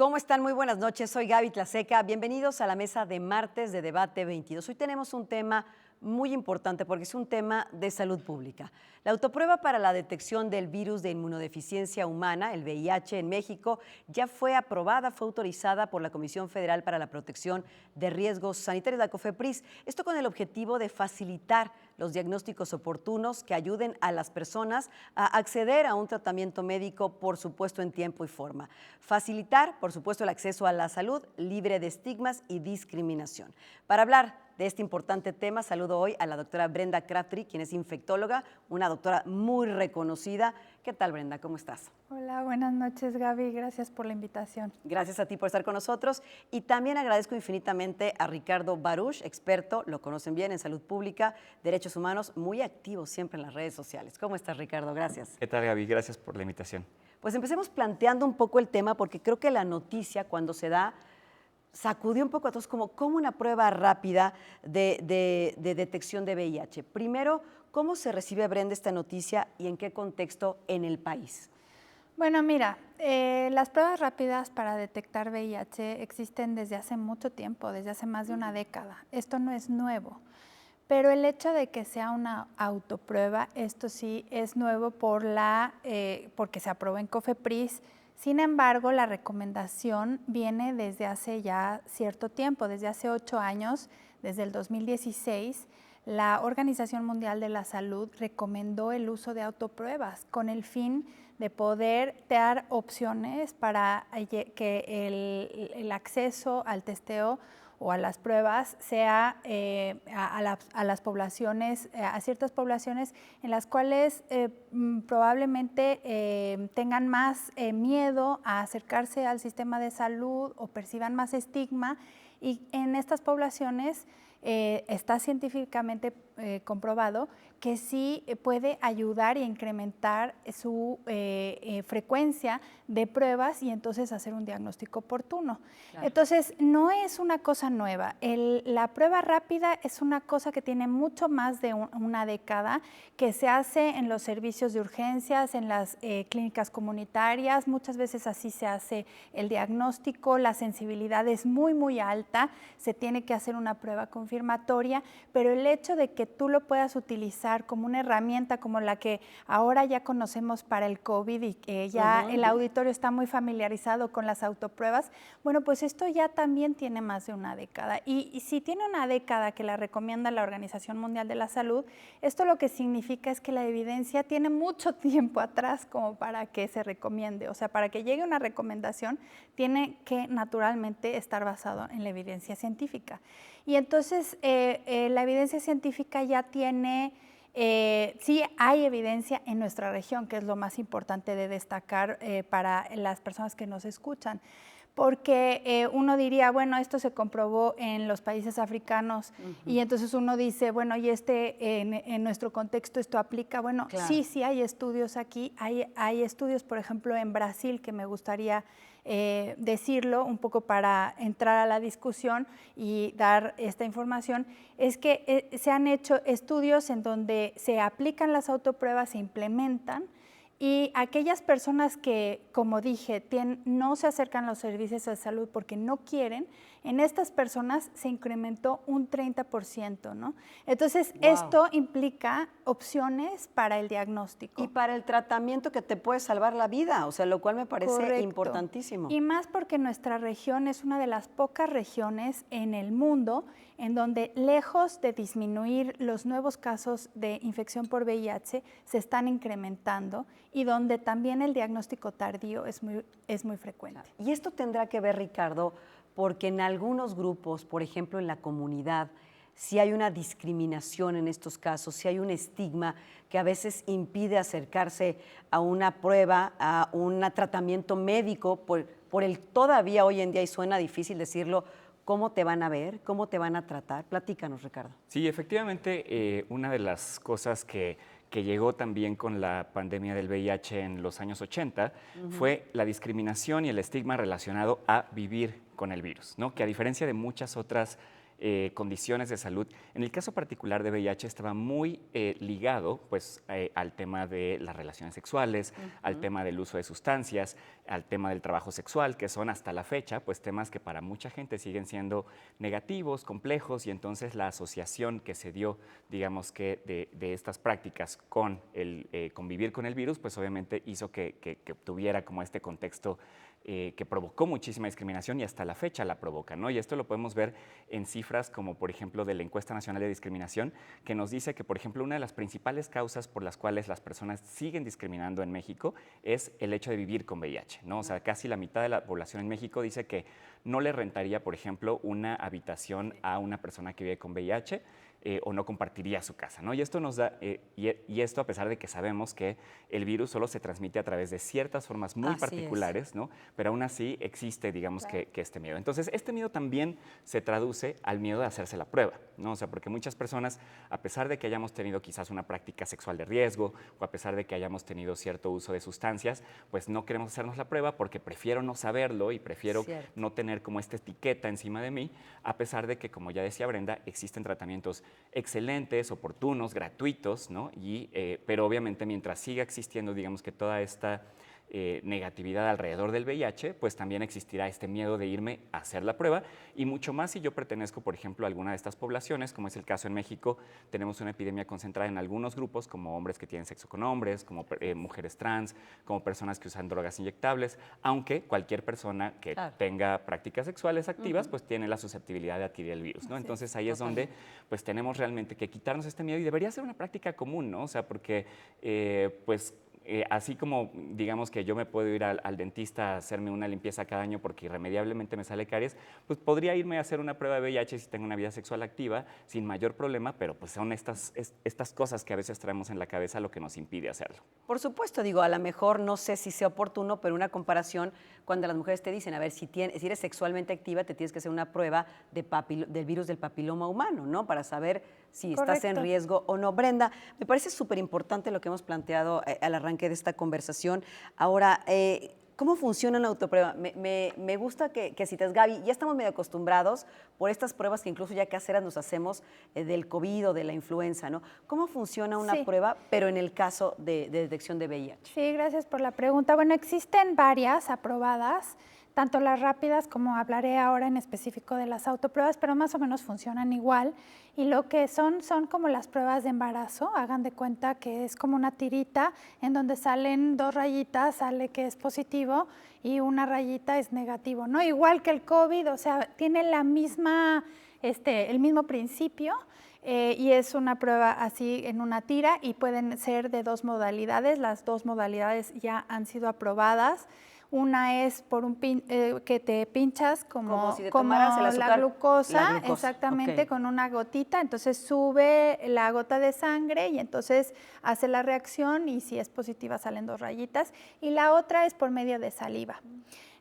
¿Cómo están? Muy buenas noches. Soy Gaby Tlaseca. Bienvenidos a la mesa de martes de Debate 22. Hoy tenemos un tema muy importante porque es un tema de salud pública. La autoprueba para la detección del virus de inmunodeficiencia humana, el VIH, en México ya fue aprobada, fue autorizada por la Comisión Federal para la Protección de Riesgos Sanitarios, la COFEPRIS. Esto con el objetivo de facilitar los diagnósticos oportunos que ayuden a las personas a acceder a un tratamiento médico, por supuesto, en tiempo y forma. Facilitar, por supuesto, el acceso a la salud libre de estigmas y discriminación. Para hablar de este importante tema, saludo hoy a la doctora Brenda Crabtree, quien es infectóloga, una doctora muy reconocida. ¿Qué tal, Brenda? ¿Cómo estás? Hola, buenas noches, Gaby. Gracias por la invitación. Gracias a ti por estar con nosotros. Y también agradezco infinitamente a Ricardo Baruch, experto, lo conocen bien en salud pública, derechos humanos, muy activo siempre en las redes sociales. ¿Cómo estás, Ricardo? Gracias. ¿Qué tal, Gaby? Gracias por la invitación. Pues empecemos planteando un poco el tema, porque creo que la noticia, cuando se da, sacudió un poco a todos como una prueba rápida de detección de VIH. Primero, ¿cómo se recibe, Brenda, esta noticia y en qué contexto en el país? Bueno, mira, las pruebas rápidas para detectar VIH existen desde hace mucho tiempo, desde hace más de una década. Esto no es nuevo, pero el hecho de que sea una autoprueba, esto sí es nuevo porque se aprobó en COFEPRIS. Sin embargo, la recomendación viene desde hace ya cierto tiempo, desde hace 8 años, desde el 2016, la Organización Mundial de la Salud recomendó el uso de autopruebas con el fin de poder dar opciones para que el acceso al testeo o a las pruebas sea a las poblaciones, a ciertas poblaciones en las cuales probablemente tengan más miedo a acercarse al sistema de salud o perciban más estigma, y en estas poblaciones está científicamente comprobado que sí puede ayudar e incrementar su frecuencia de pruebas y entonces hacer un diagnóstico oportuno. Claro. Entonces, no es una cosa nueva. La prueba rápida es una cosa que tiene mucho más de una década, que se hace en los servicios de urgencias, en las clínicas comunitarias. Muchas veces así se hace el diagnóstico, la sensibilidad es muy, muy alta, se tiene que hacer una prueba confirmatoria, pero el hecho de que tú lo puedas utilizar como una herramienta como la que ahora ya conocemos para el COVID y que ya el auditorio está muy familiarizado con las autopruebas, bueno, pues esto ya también tiene más de una década. Y si tiene una década que la recomienda la Organización Mundial de la Salud, esto lo que significa es que la evidencia tiene mucho tiempo atrás como para que se recomiende. O sea, para que llegue una recomendación, tiene que naturalmente estar basado en la evidencia científica. Y entonces la evidencia científica ya tiene, sí hay evidencia en nuestra región, que es lo más importante de destacar para las personas que nos escuchan. Porque uno diría, bueno, esto se comprobó en los países africanos y entonces uno dice, bueno, y en nuestro contexto esto aplica. Bueno, claro. Sí hay estudios aquí, hay estudios, por ejemplo, en Brasil, que me gustaría decirlo un poco para entrar a la discusión y dar esta información, es que se han hecho estudios en donde se aplican las autopruebas, se implementan, y aquellas personas que, como dije, no se acercan a los servicios de salud porque no quieren, en estas personas se incrementó un 30%, ¿no? Entonces, wow. Esto implica opciones para el diagnóstico. Y para el tratamiento que te puede salvar la vida, o sea, lo cual me parece correcto. Importantísimo. Y más porque nuestra región es una de las pocas regiones en el mundo en donde, lejos de disminuir los nuevos casos de infección por VIH, se están incrementando, y donde también el diagnóstico tardío es muy frecuente. Y esto tendrá que ver, Ricardo, porque en algunos grupos, por ejemplo en la comunidad, si hay una discriminación en estos casos, si hay un estigma que a veces impide acercarse a una prueba, a un tratamiento médico, por el todavía hoy en día, y suena difícil decirlo, ¿cómo te van a ver? ¿Cómo te van a tratar? Platícanos, Ricardo. Sí, efectivamente, una de las cosas que llegó también con la pandemia del VIH en los años 80 fue la discriminación y el estigma relacionado a vivir con el virus, ¿no? Que a diferencia de muchas otras condiciones de salud. En el caso particular de VIH estaba muy ligado pues, al tema de las relaciones sexuales, al tema del uso de sustancias, al tema del trabajo sexual, que son hasta la fecha pues, temas que para mucha gente siguen siendo negativos, complejos, y entonces la asociación que se dio, digamos que de estas prácticas con el convivir con el virus, pues obviamente hizo que tuviera como este contexto que provocó muchísima discriminación y hasta la fecha la provoca, ¿no? Y esto lo podemos ver en cifras como, por ejemplo, de la Encuesta Nacional de Discriminación, que nos dice que, por ejemplo, una de las principales causas por las cuales las personas siguen discriminando en México es el hecho de vivir con VIH, ¿no? O sea, casi la mitad de la población en México dice que no le rentaría, por ejemplo, una habitación a una persona que vive con VIH, o no compartiría su casa, ¿no? Y esto nos da, y esto a pesar de que sabemos que el virus solo se transmite a través de ciertas formas muy particulares, ¿no? Pero aún así existe, digamos, que este miedo. Entonces, este miedo también se traduce al miedo de hacerse la prueba, ¿no? O sea, porque muchas personas, a pesar de que hayamos tenido quizás una práctica sexual de riesgo, o a pesar de que hayamos tenido cierto uso de sustancias, pues no queremos hacernos la prueba porque prefiero no saberlo y prefiero no tener como esta etiqueta encima de mí, a pesar de que, como ya decía Brenda, existen tratamientos excelentes, oportunos, gratuitos, ¿no? Pero obviamente mientras siga existiendo, digamos que toda esta negatividad alrededor del VIH, pues también existirá este miedo de irme a hacer la prueba, y mucho más si yo pertenezco, por ejemplo, a alguna de estas poblaciones, como es el caso en México. Tenemos una epidemia concentrada en algunos grupos, como hombres que tienen sexo con hombres, como mujeres trans, como personas que usan drogas inyectables, aunque cualquier persona que tenga prácticas sexuales activas, pues tiene la susceptibilidad de adquirir el virus, ¿no? Entonces ahí es donde pues tenemos realmente que quitarnos este miedo, y debería ser una práctica común, ¿no? O sea, porque pues así como digamos que yo me puedo ir al dentista a hacerme una limpieza cada año porque irremediablemente me sale caries, pues podría irme a hacer una prueba de VIH si tengo una vida sexual activa sin mayor problema, pero pues son estas cosas que a veces traemos en la cabeza lo que nos impide hacerlo. Por supuesto, digo, a lo mejor no sé si sea oportuno, pero una comparación cuando las mujeres te dicen, a ver, si eres sexualmente activa, te tienes que hacer una prueba del virus del papiloma humano, ¿no? Para saber si estás en riesgo o no. Brenda, me parece súper importante lo que hemos planteado al arranque de esta conversación. Ahora, ¿cómo funciona la autoprueba? Me gusta que cites, Gaby, ya estamos medio acostumbrados por estas pruebas que incluso ya caseras nos hacemos del COVID o de la influenza, ¿no? ¿Cómo funciona una prueba, pero en el caso de detección de VIH? Sí, gracias por la pregunta. Bueno, existen varias aprobadas, tanto las rápidas como hablaré ahora en específico de las autopruebas, pero más o menos funcionan igual. Y lo que son como las pruebas de embarazo. Hagan de cuenta que es como una tirita en donde salen 2 rayitas, sale que es positivo y una rayita es negativo, ¿no? Igual que el COVID, o sea, tiene la misma, el mismo principio. Y es una prueba así en una tira, y pueden ser de 2 modalidades. Las 2 modalidades ya han sido aprobadas. Una es por que te pinchas como si te tomaras el azúcar, la glucosa, Okay. exactamente, con una gotita. Entonces sube la gota de sangre y entonces hace la reacción, y si es positiva salen 2 rayitas. Y la otra es por medio de saliva.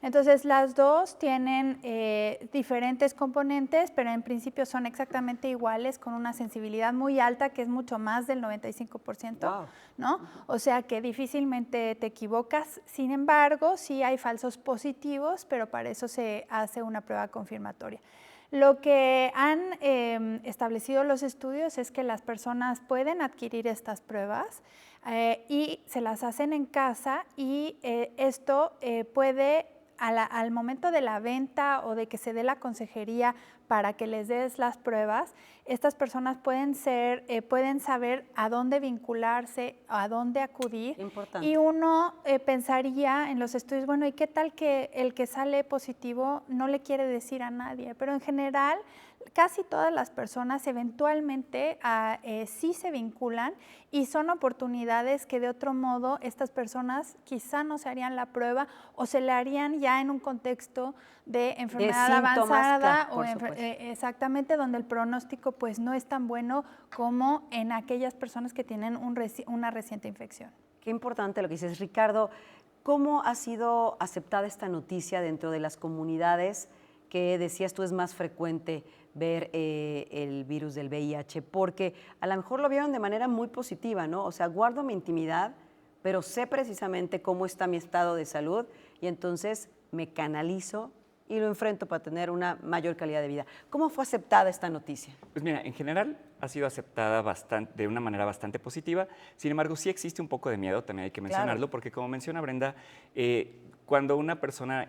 Entonces las 2 tienen diferentes componentes, pero en principio son exactamente iguales, con una sensibilidad muy alta, que es mucho más del 95%, ¿no? O sea que difícilmente te equivocas. Sin embargo, sí hay falsos positivos, pero para eso se hace una prueba confirmatoria. Lo que han establecido los estudios es que las personas pueden adquirir estas pruebas y se las hacen en casa, y esto puede, al momento de la venta o de que se dé la consejería para que les des las pruebas, estas personas pueden saber a dónde vincularse, a dónde acudir. Importante. Y uno pensaría en los estudios, bueno, ¿y qué tal que el que sale positivo no le quiere decir a nadie? Pero en general, casi todas las personas eventualmente sí se vinculan, y son oportunidades que de otro modo estas personas quizá no se harían la prueba, o se la harían ya en un contexto de enfermedad avanzada, claro, o exactamente, donde el pronóstico pues no es tan bueno como en aquellas personas que tienen una reciente infección. Qué importante lo que dices, Ricardo. ¿Cómo ha sido aceptada esta noticia dentro de las comunidades que decías tú es más frecuente ver el virus del VIH? Porque a lo mejor lo vieron de manera muy positiva, ¿no? O sea, guardo mi intimidad, pero sé precisamente cómo está mi estado de salud, y entonces me canalizo y lo enfrento para tener una mayor calidad de vida. ¿Cómo fue aceptada esta noticia? Pues mira, en general ha sido aceptada de una manera bastante positiva. Sin embargo, sí existe un poco de miedo, también hay que mencionarlo, Claro. porque como menciona Brenda, cuando una persona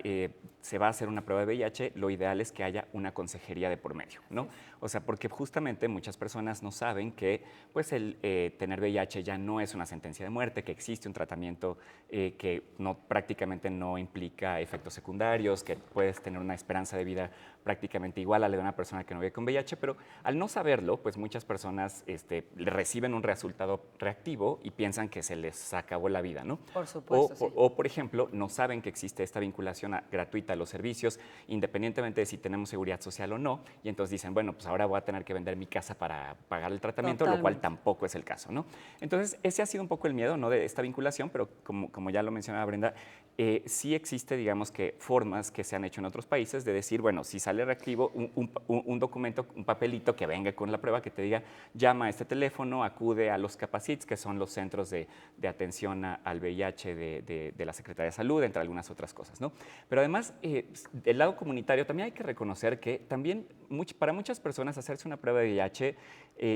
se va a hacer una prueba de VIH, lo ideal es que haya una consejería de por medio, ¿no? O sea, porque justamente muchas personas no saben que pues, el tener VIH ya no es una sentencia de muerte, que existe un tratamiento que prácticamente no implica efectos secundarios, que puedes tener una esperanza de vida prácticamente igual a la de una persona que no vive con VIH, pero al no saberlo, pues muchas personas reciben un resultado reactivo y piensan que se les acabó la vida, ¿no? Por supuesto, sí. O, por ejemplo, no saben que existe esta vinculación gratuita a los servicios, independientemente de si tenemos seguridad social o no, y entonces dicen, bueno, pues ahora voy a tener que vender mi casa para pagar el tratamiento, lo cual tampoco es el caso, ¿no? Entonces, ese ha sido un poco el miedo, ¿no?, de esta vinculación, pero como ya lo mencionaba Brenda, sí existe, digamos que, formas que se han hecho en otros países de decir, bueno, si sale reactivo, un documento, un papelito que venga con la prueba que te diga, llama a este teléfono, acude a los Capacits, que son los centros de atención al VIH de la Secretaría de Salud, entre algunas otras cosas, ¿no? Pero además, del lado comunitario, también hay que reconocer que también para muchas personas hacerse una prueba de VIH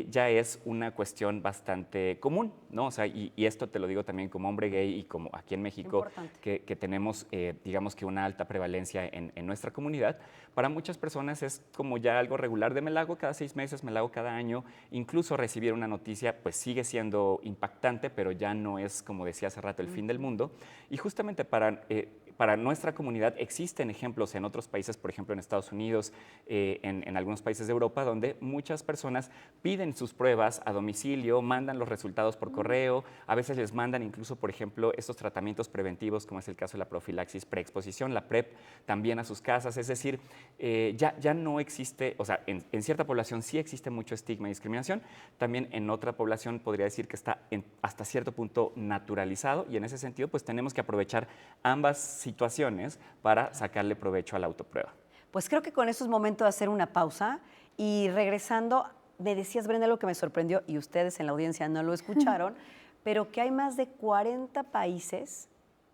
ya es una cuestión bastante común, ¿no? O sea, y esto te lo digo también como hombre gay y como aquí en México, que tenemos, digamos que una alta prevalencia en nuestra comunidad. Para muchas personas es como ya algo regular de me la hago cada 6 meses, me la hago cada año. Incluso recibir una noticia pues sigue siendo impactante, pero ya no es, como decía hace rato, el fin del mundo. Y justamente para nuestra comunidad existen ejemplos en otros países, por ejemplo en Estados Unidos, en algunos países de Europa, donde muchas personas piden sus pruebas a domicilio, mandan los resultados por correo, a veces les mandan incluso, por ejemplo, estos tratamientos preventivos, como es el caso de la profilaxis preexposición, la PrEP, también a sus casas. Es decir, ya no existe, o sea, en cierta población sí existe mucho estigma y discriminación, también en otra población podría decir que está hasta cierto punto naturalizado, y en ese sentido pues tenemos que aprovechar ambas situaciones para sacarle provecho a la autoprueba. Pues creo que con eso es momento de hacer una pausa y regresando, me decías, Brenda, algo que me sorprendió y ustedes en la audiencia no lo escucharon, pero que hay más de 40 países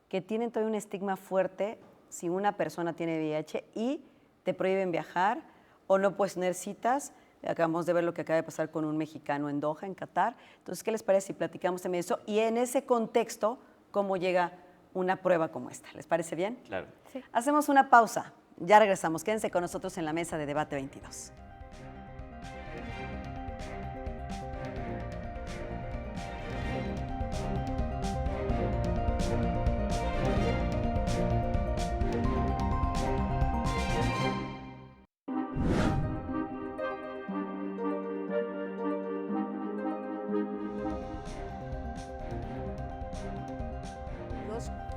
que tienen todavía un estigma fuerte si una persona tiene VIH y te prohíben viajar o no puedes tener citas. Acabamos de ver lo que acaba de pasar con un mexicano en Doha, en Qatar. Entonces, ¿qué les parece si platicamos también de eso? Y en ese contexto, ¿cómo llega una prueba como esta? ¿Les parece bien? Claro. Sí. Hacemos una pausa. Ya regresamos. Quédense con nosotros en la mesa de Debate 22.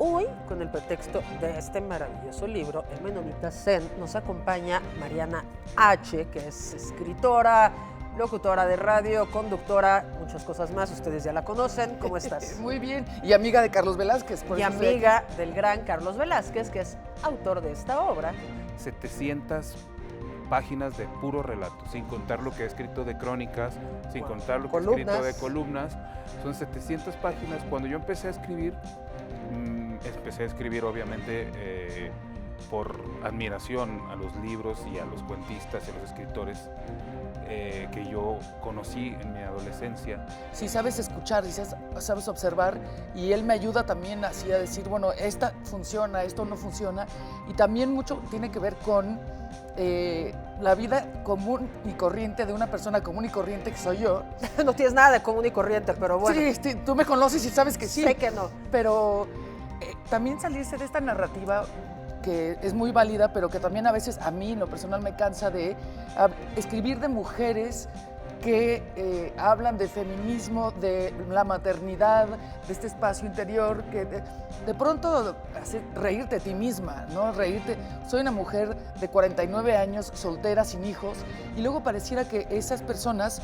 Hoy, con el pretexto de este maravilloso libro, El Menonita Zen, nos acompaña Mariana H., que es escritora, locutora de radio, conductora, muchas cosas más. Ustedes ya la conocen. ¿Cómo estás? Muy bien. Y amiga de Carlos Velázquez. Y amiga del gran Carlos Velázquez, que es autor de esta obra. 700 páginas de puro relato, sin contar lo que he escrito de crónicas, sin contar lo que he escrito de columnas. Son 700 páginas. Cuando yo empecé a escribir obviamente por admiración a los libros y a los cuentistas y a los escritores que yo conocí en mi adolescencia. Sí, sabes escuchar, sabes observar, y él me ayuda también así a decir, bueno, esta funciona, esto no funciona, y también mucho tiene que ver con la vida común y corriente de una persona común y corriente que soy yo. No tienes nada de común y corriente, pero bueno. Sí, tú me conoces y sabes que sí. Sé que no. Pero también salirse de esta narrativa que es muy válida, pero que también a veces a mí en lo personal me cansa de escribir de mujeres que hablan de feminismo, de la maternidad, de este espacio interior, que de pronto hace reírte de ti misma, ¿no? Reírte. Soy una mujer de 49 años, soltera, sin hijos, y luego pareciera que esas personas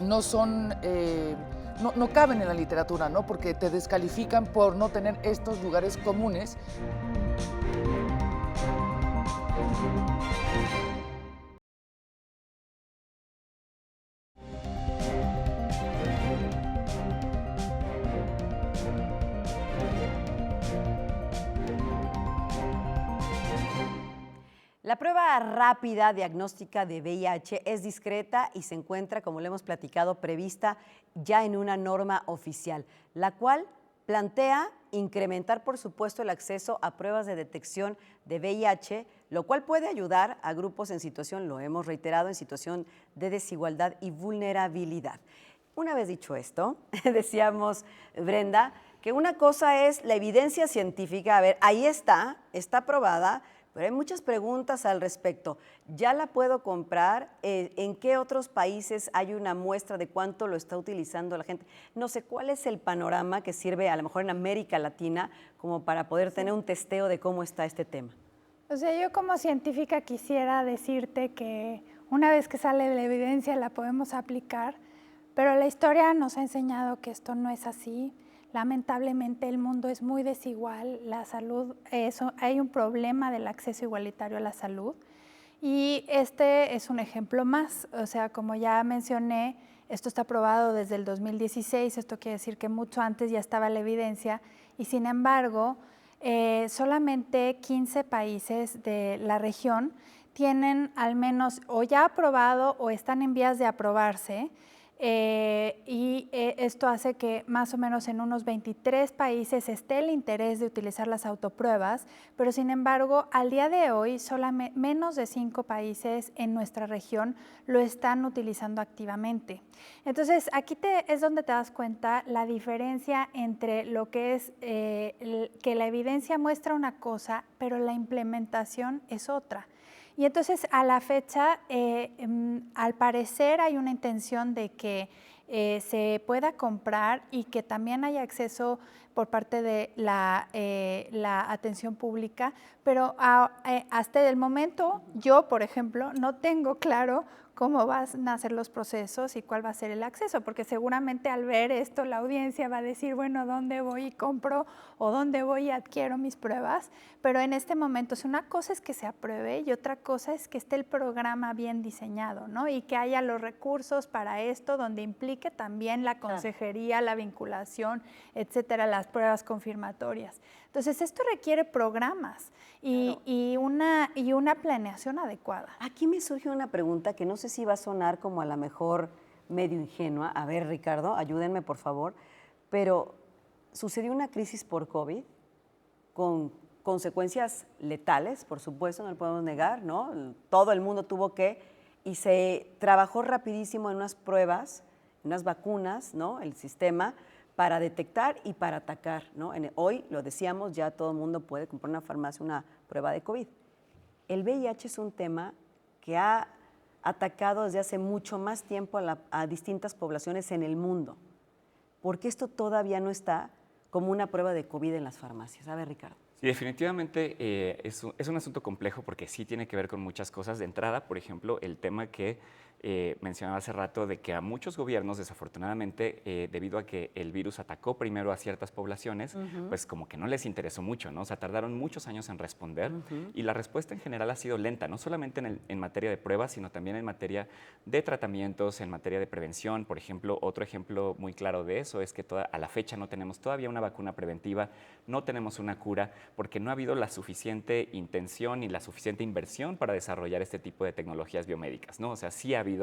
no son... No caben en la literatura, ¿no? Porque te descalifican por no tener estos lugares comunes. La prueba rápida diagnóstica de VIH es discreta y se encuentra, como le hemos platicado, prevista ya en una norma oficial, la cual plantea incrementar, por supuesto, el acceso a pruebas de detección de VIH, lo cual puede ayudar a grupos en situación, lo hemos reiterado, en situación de desigualdad y vulnerabilidad. Una vez dicho esto, decíamos, Brenda, que una cosa es la evidencia científica, a ver, ahí está aprobada, pero hay muchas preguntas al respecto. ¿Ya la puedo comprar? ¿En qué otros países hay una muestra de cuánto lo está utilizando la gente? No sé, ¿cuál es el panorama que sirve a lo mejor en América Latina como para poder tener un testeo de cómo está este tema? O sea, yo como científica quisiera decirte que una vez que sale la evidencia la podemos aplicar, pero la historia nos ha enseñado que esto no es así. Lamentablemente el mundo es muy desigual, la salud, hay un problema del acceso igualitario a la salud y este es un ejemplo más. O sea, como ya mencioné, esto está aprobado desde el 2016, esto quiere decir que mucho antes ya estaba la evidencia y sin embargo solamente 15 países de la región tienen al menos o ya aprobado o están en vías de aprobarse. Esto hace que más o menos en unos 23 países esté el interés de utilizar las autopruebas, pero sin embargo, al día de hoy, solamente menos de 5 países en nuestra región lo están utilizando activamente. Entonces, aquí es donde te das cuenta la diferencia entre lo que es que la evidencia muestra una cosa, pero la implementación es otra. Y entonces a la fecha, al parecer hay una intención de que se pueda comprar y que también haya acceso por parte de la atención pública, pero hasta el momento yo, por ejemplo, no tengo claro cómo van a ser los procesos y cuál va a ser el acceso, porque seguramente al ver esto la audiencia va a decir, bueno, ¿dónde voy y compro o dónde voy y adquiero mis pruebas? Pero en este momento, una cosa es que se apruebe y otra cosa es que esté el programa bien diseñado, ¿no? Y que haya los recursos para esto, donde implique también la consejería, la vinculación, etcétera, las pruebas confirmatorias. Entonces, esto requiere programas y una planeación adecuada. Aquí me surge una pregunta que no sé si va a sonar como a lo mejor medio ingenua. A ver, Ricardo, ayúdenme, por favor. Pero sucedió una crisis por COVID con consecuencias letales, por supuesto, no lo podemos negar, ¿no? Todo el mundo tuvo y se trabajó rapidísimo en unas pruebas, unas vacunas, ¿no? El sistema para detectar y para atacar, ¿no? Hoy, lo decíamos, ya todo el mundo puede comprar en una farmacia una prueba de COVID. El VIH es un tema que ha atacado desde hace mucho más tiempo a distintas poblaciones en el mundo. ¿Por qué esto todavía no está como una prueba de COVID en las farmacias? A ver, Ricardo. Sí, definitivamente es un asunto complejo porque sí tiene que ver con muchas cosas. De entrada, por ejemplo, el tema que mencionaba hace rato de que a muchos gobiernos, desafortunadamente, debido a que el virus atacó primero a ciertas poblaciones, pues como que no les interesó mucho, ¿no? O sea, tardaron muchos años en responder y la respuesta en general ha sido lenta, no solamente en materia de pruebas, sino también en materia de tratamientos, en materia de prevención. Por ejemplo, otro ejemplo muy claro de eso es que a la fecha no tenemos todavía una vacuna preventiva, no tenemos una cura, porque no ha habido la suficiente intención y la suficiente inversión para desarrollar este tipo de tecnologías biomédicas, ¿no? O sea, sí ha habido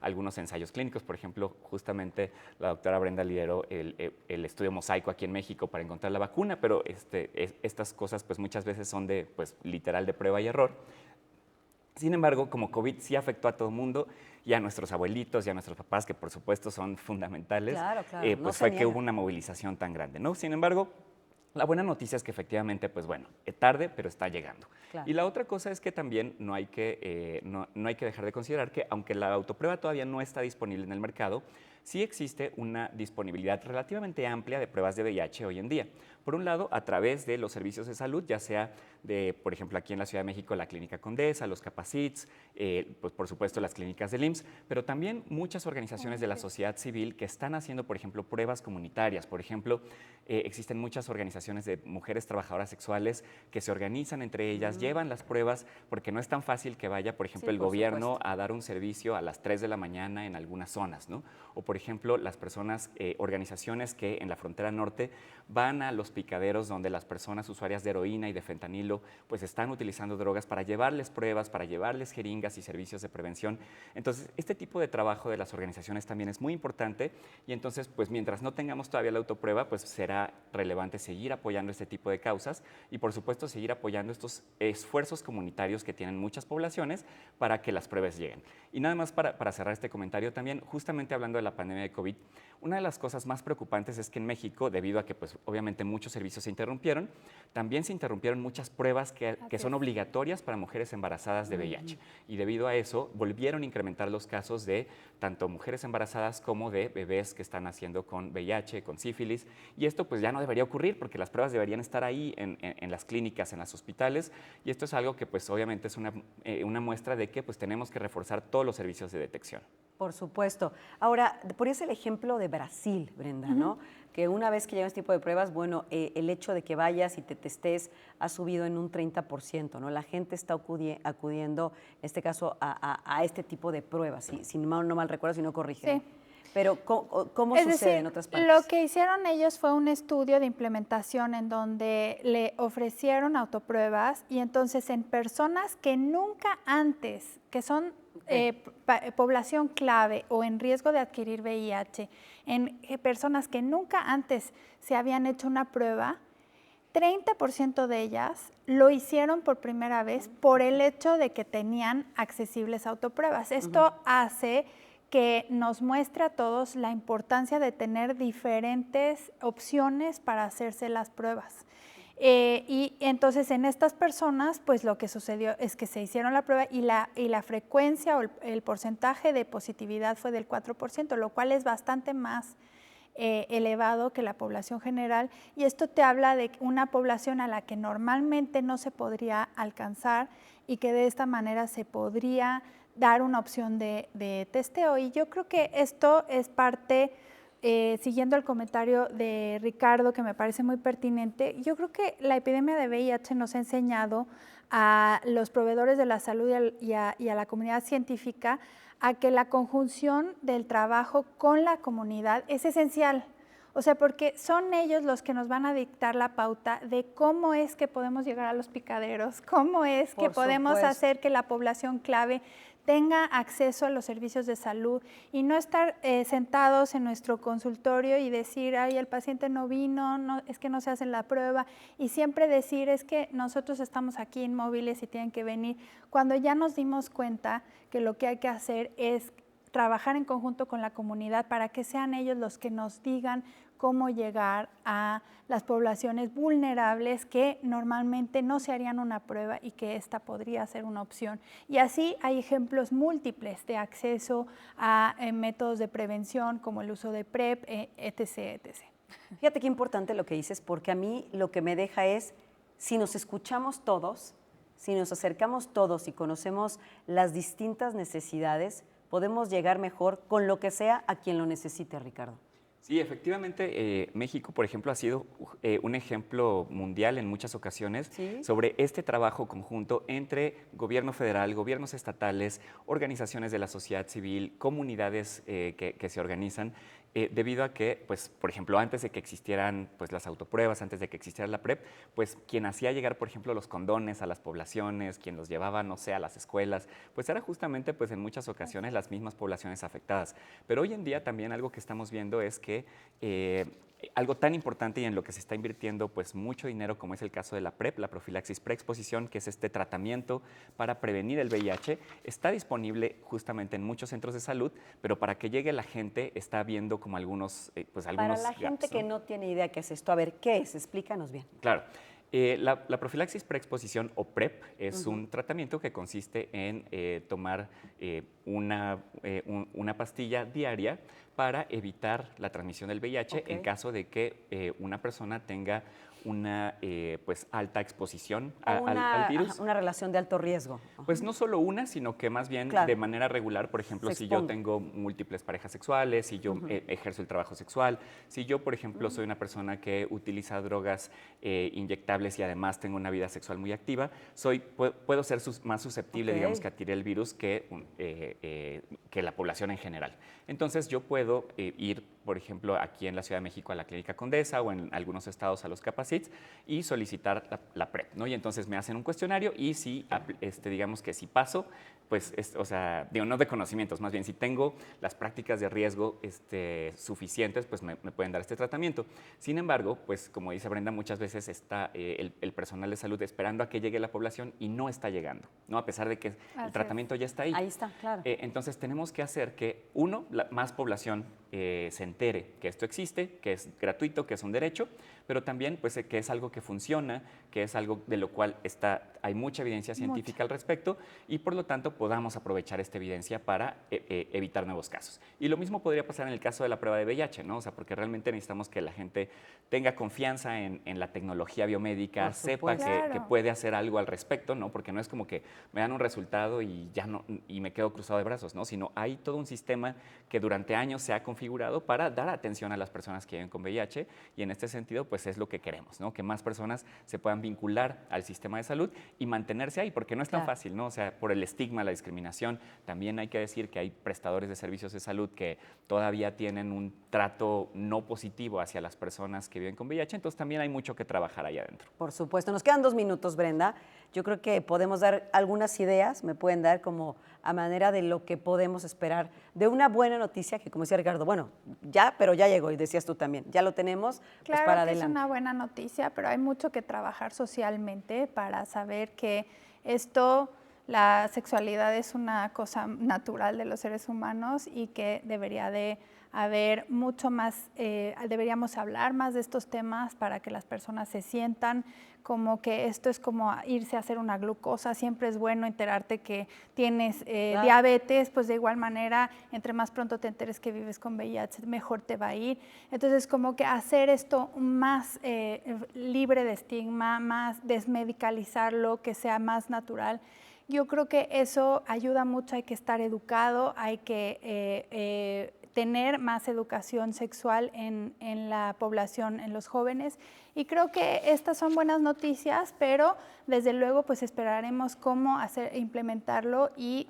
algunos ensayos clínicos, por ejemplo, justamente la doctora Brenda lideró el estudio Mosaico aquí en México para encontrar la vacuna, pero estas cosas pues muchas veces son literal de prueba y error. Sin embargo, como COVID sí afectó a todo el mundo y a nuestros abuelitos y a nuestros papás, que por supuesto son fundamentales, claro, pues no fue que hubo una movilización tan grande, ¿no? Sin embargo, la buena noticia es que efectivamente, pues bueno, es tarde, pero está llegando. Claro. Y la otra cosa es que también no hay que dejar de considerar que aunque la autoprueba todavía no está disponible en el mercado, sí existe una disponibilidad relativamente amplia de pruebas de VIH hoy en día. Por un lado, a través de los servicios de salud, ya sea por ejemplo, aquí en la Ciudad de México, la Clínica Condesa, los Capacits, pues por supuesto las clínicas del IMSS, pero también muchas organizaciones de la sociedad civil que están haciendo, por ejemplo, pruebas comunitarias. Por ejemplo, existen muchas organizaciones de mujeres trabajadoras sexuales que se organizan entre ellas, llevan las pruebas, porque no es tan fácil que vaya, por ejemplo, el gobierno a dar un servicio a las 3 de la mañana en algunas zonas, ¿no? O, por por ejemplo, las personas, organizaciones que en la frontera norte van a los picaderos donde las personas usuarias de heroína y de fentanilo pues están utilizando drogas para llevarles pruebas, para llevarles jeringas y servicios de prevención. Entonces, este tipo de trabajo de las organizaciones también es muy importante y entonces, pues mientras no tengamos todavía la autoprueba, pues será relevante seguir apoyando este tipo de causas y, por supuesto, seguir apoyando estos esfuerzos comunitarios que tienen muchas poblaciones para que las pruebas lleguen. Y nada más para cerrar este comentario también, justamente hablando de la pandemia de COVID, una de las cosas más preocupantes es que en México, debido a que pues, obviamente muchos servicios se interrumpieron, también se interrumpieron muchas pruebas que son obligatorias para mujeres embarazadas de VIH. Y debido a eso, volvieron a incrementar los casos de tanto mujeres embarazadas como de bebés que están naciendo con VIH, con sífilis. Y esto pues ya no debería ocurrir porque las pruebas deberían estar ahí en las clínicas, en los hospitales. Y esto es algo que pues obviamente es una muestra de que pues tenemos que reforzar todos los servicios de detección. Por supuesto. Ahora, ponías el ejemplo de Brasil, Brenda, ¿no? Que una vez que llegan este tipo de pruebas, bueno, el hecho de que vayas y te testes ha subido en un 30%, ¿no? La gente está acudiendo, en este caso, a este tipo de pruebas, si no mal recuerdo, si no corrigen. Sí. Pero, ¿cómo sucede en otras partes? Lo que hicieron ellos fue un estudio de implementación en donde le ofrecieron autopruebas y entonces en personas que nunca antes, que son población clave o en riesgo de adquirir VIH, en personas que nunca antes se habían hecho una prueba, 30% de ellas lo hicieron por primera vez por el hecho de que tenían accesibles autopruebas. Esto hace que nos muestre a todos la importancia de tener diferentes opciones para hacerse las pruebas. Y entonces en estas personas, pues lo que sucedió es que se hicieron la prueba y la frecuencia o el porcentaje de positividad fue del 4%, lo cual es bastante más elevado que la población general. Y esto te habla de una población a la que normalmente no se podría alcanzar y que de esta manera se podría dar una opción de testeo. Y yo creo que esto es parte, siguiendo el comentario de Ricardo, que me parece muy pertinente, yo creo que la epidemia de VIH nos ha enseñado a los proveedores de la salud y a la comunidad científica a que la conjunción del trabajo con la comunidad es esencial. O sea, porque son ellos los que nos van a dictar la pauta de cómo es que podemos llegar a los picaderos, cómo es que podemos hacer que la población clave tenga acceso a los servicios de salud y no estar sentados en nuestro consultorio y decir, ay, el paciente no vino, no, es que no se hace la prueba, y siempre decir, es que nosotros estamos aquí inmóviles y tienen que venir, cuando ya nos dimos cuenta que lo que hay que hacer es trabajar en conjunto con la comunidad para que sean ellos los que nos digan cómo llegar a las poblaciones vulnerables que normalmente no se harían una prueba y que esta podría ser una opción. Y así hay ejemplos múltiples de acceso a métodos de prevención como el uso de PrEP, etc., etc. Fíjate qué importante lo que dices, porque a mí lo que me deja es, si nos escuchamos todos, si nos acercamos todos y conocemos las distintas necesidades, podemos llegar mejor con lo que sea a quien lo necesite, Ricardo. Sí, efectivamente, México, por ejemplo, ha sido un ejemplo mundial en muchas ocasiones sobre este trabajo conjunto entre gobierno federal, gobiernos estatales, organizaciones de la sociedad civil, comunidades que se organizan, debido a que, pues, por ejemplo, antes de que existieran pues, las autopruebas, antes de que existiera la PrEP, pues quien hacía llegar, por ejemplo, los condones a las poblaciones, quien los llevaba, no sé, a las escuelas, pues era justamente, pues en muchas ocasiones las mismas poblaciones afectadas. Pero hoy en día también algo que estamos viendo es que algo tan importante y en lo que se está invirtiendo pues mucho dinero, como es el caso de la PrEP, la profilaxis preexposición, que es este tratamiento para prevenir el VIH, está disponible justamente en muchos centros de salud, pero para que llegue la gente está viendo como algunos Para la gaps, gente que no tiene idea qué es esto, a ver, ¿qué es? Explícanos bien. Claro. La profilaxis preexposición o PrEP es un tratamiento que consiste en tomar una pastilla diaria para evitar la transmisión del VIH en caso de que una persona tenga una pues alta exposición O al virus. una relación de alto riesgo. Pues no solo una, sino que más bien Claro. de manera regular, por ejemplo, Se si yo expone. tengo múltiples parejas sexuales, si yo ejerzo el trabajo sexual, si yo, por ejemplo, soy una persona que utiliza drogas inyectables y además tengo una vida sexual muy activa, puedo ser más susceptible, Ok. digamos, que adquirir el virus que la población en general. Entonces yo puedo ir, por ejemplo, aquí en la Ciudad de México a la Clínica Condesa o en algunos estados a los Capacits y solicitar la PrEP, ¿no? Y entonces me hacen un cuestionario y si, digamos que si paso, pues, o sea, digo, no de conocimientos, más bien si tengo las prácticas de riesgo suficientes, pues me pueden dar este tratamiento. Sin embargo, pues como dice Brenda, muchas veces está el personal de salud esperando a que llegue la población y no está llegando, ¿no? A pesar de que el tratamiento ya está ahí. Ahí está, claro. Entonces tenemos que hacer que, más población se entere que esto existe, que es gratuito, que es un derecho, pero también pues, que es algo que funciona, que es algo de lo cual hay mucha evidencia científica al respecto y por lo tanto podamos aprovechar esta evidencia para evitar nuevos casos. Y lo mismo podría pasar en el caso de la prueba de VIH, ¿no? O sea, porque realmente necesitamos que la gente tenga confianza en la tecnología biomédica, sepa que puede hacer algo al respecto, ¿no? Porque no es como que me dan un resultado y ya no, y me quedo cruzado de brazos, ¿no? Sino hay todo un sistema que durante años se ha configurado para dar atención a las personas que viven con VIH y en este sentido pues es lo que queremos, ¿no? Que más personas se puedan vincular al sistema de salud y mantenerse ahí, porque no es tan fácil, ¿no? O sea, por el estigma, la discriminación, también hay que decir que hay prestadores de servicios de salud que todavía tienen un trato no positivo hacia las personas que viven con VIH, entonces también hay mucho que trabajar allá adentro. Por supuesto. Nos quedan 2 minutos, Brenda. Yo creo que podemos dar algunas ideas, me pueden dar como a manera de lo que podemos esperar de una buena noticia que, como decía Ricardo, bueno, pero ya llegó y decías tú también, ya lo tenemos, Claro pues para que adelante. es una buena noticia, pero hay mucho que trabajar socialmente para saber que la sexualidad es una cosa natural de los seres humanos y que debería de haber mucho más, deberíamos hablar más de estos temas para que las personas se sientan como que esto es como irse a hacer una glucosa, siempre es bueno enterarte que tienes diabetes, pues de igual manera, entre más pronto te enteres que vives con VIH, mejor te va a ir. Entonces, como que hacer esto más libre de estigma, más desmedicalizarlo, que sea más natural. Yo creo que eso ayuda mucho, hay que estar educado, hay que tener más educación sexual en la población, en los jóvenes. Y creo que estas son buenas noticias, pero desde luego pues esperaremos cómo implementarlo y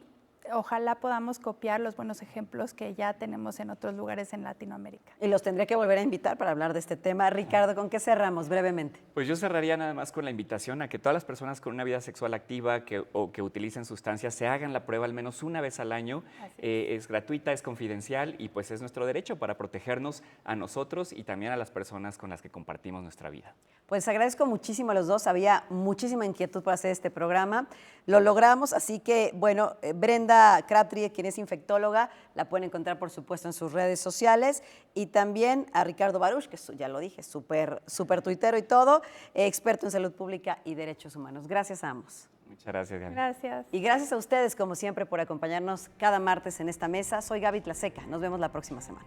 ojalá podamos copiar los buenos ejemplos que ya tenemos en otros lugares en Latinoamérica. Y los tendré que volver a invitar para hablar de este tema. Ricardo, ¿con qué cerramos brevemente? Pues yo cerraría nada más con la invitación a que todas las personas con una vida sexual activa o que utilicen sustancias se hagan la prueba al menos una vez al año. Es gratuita, es confidencial y pues es nuestro derecho para protegernos a nosotros y también a las personas con las que compartimos nuestra vida. Pues agradezco muchísimo a los dos, había muchísima inquietud por hacer este programa, lo logramos, así que bueno, Brenda Crabtree, quien es infectóloga, la pueden encontrar por supuesto en sus redes sociales y también a Ricardo Baruch, que ya lo dije, súper tuitero y todo, experto en salud pública y derechos humanos. Gracias a ambos. Muchas gracias, Gaby. Gracias. Y gracias a ustedes, como siempre, por acompañarnos cada martes en esta mesa. Soy Gaby Tlaseca, nos vemos la próxima semana.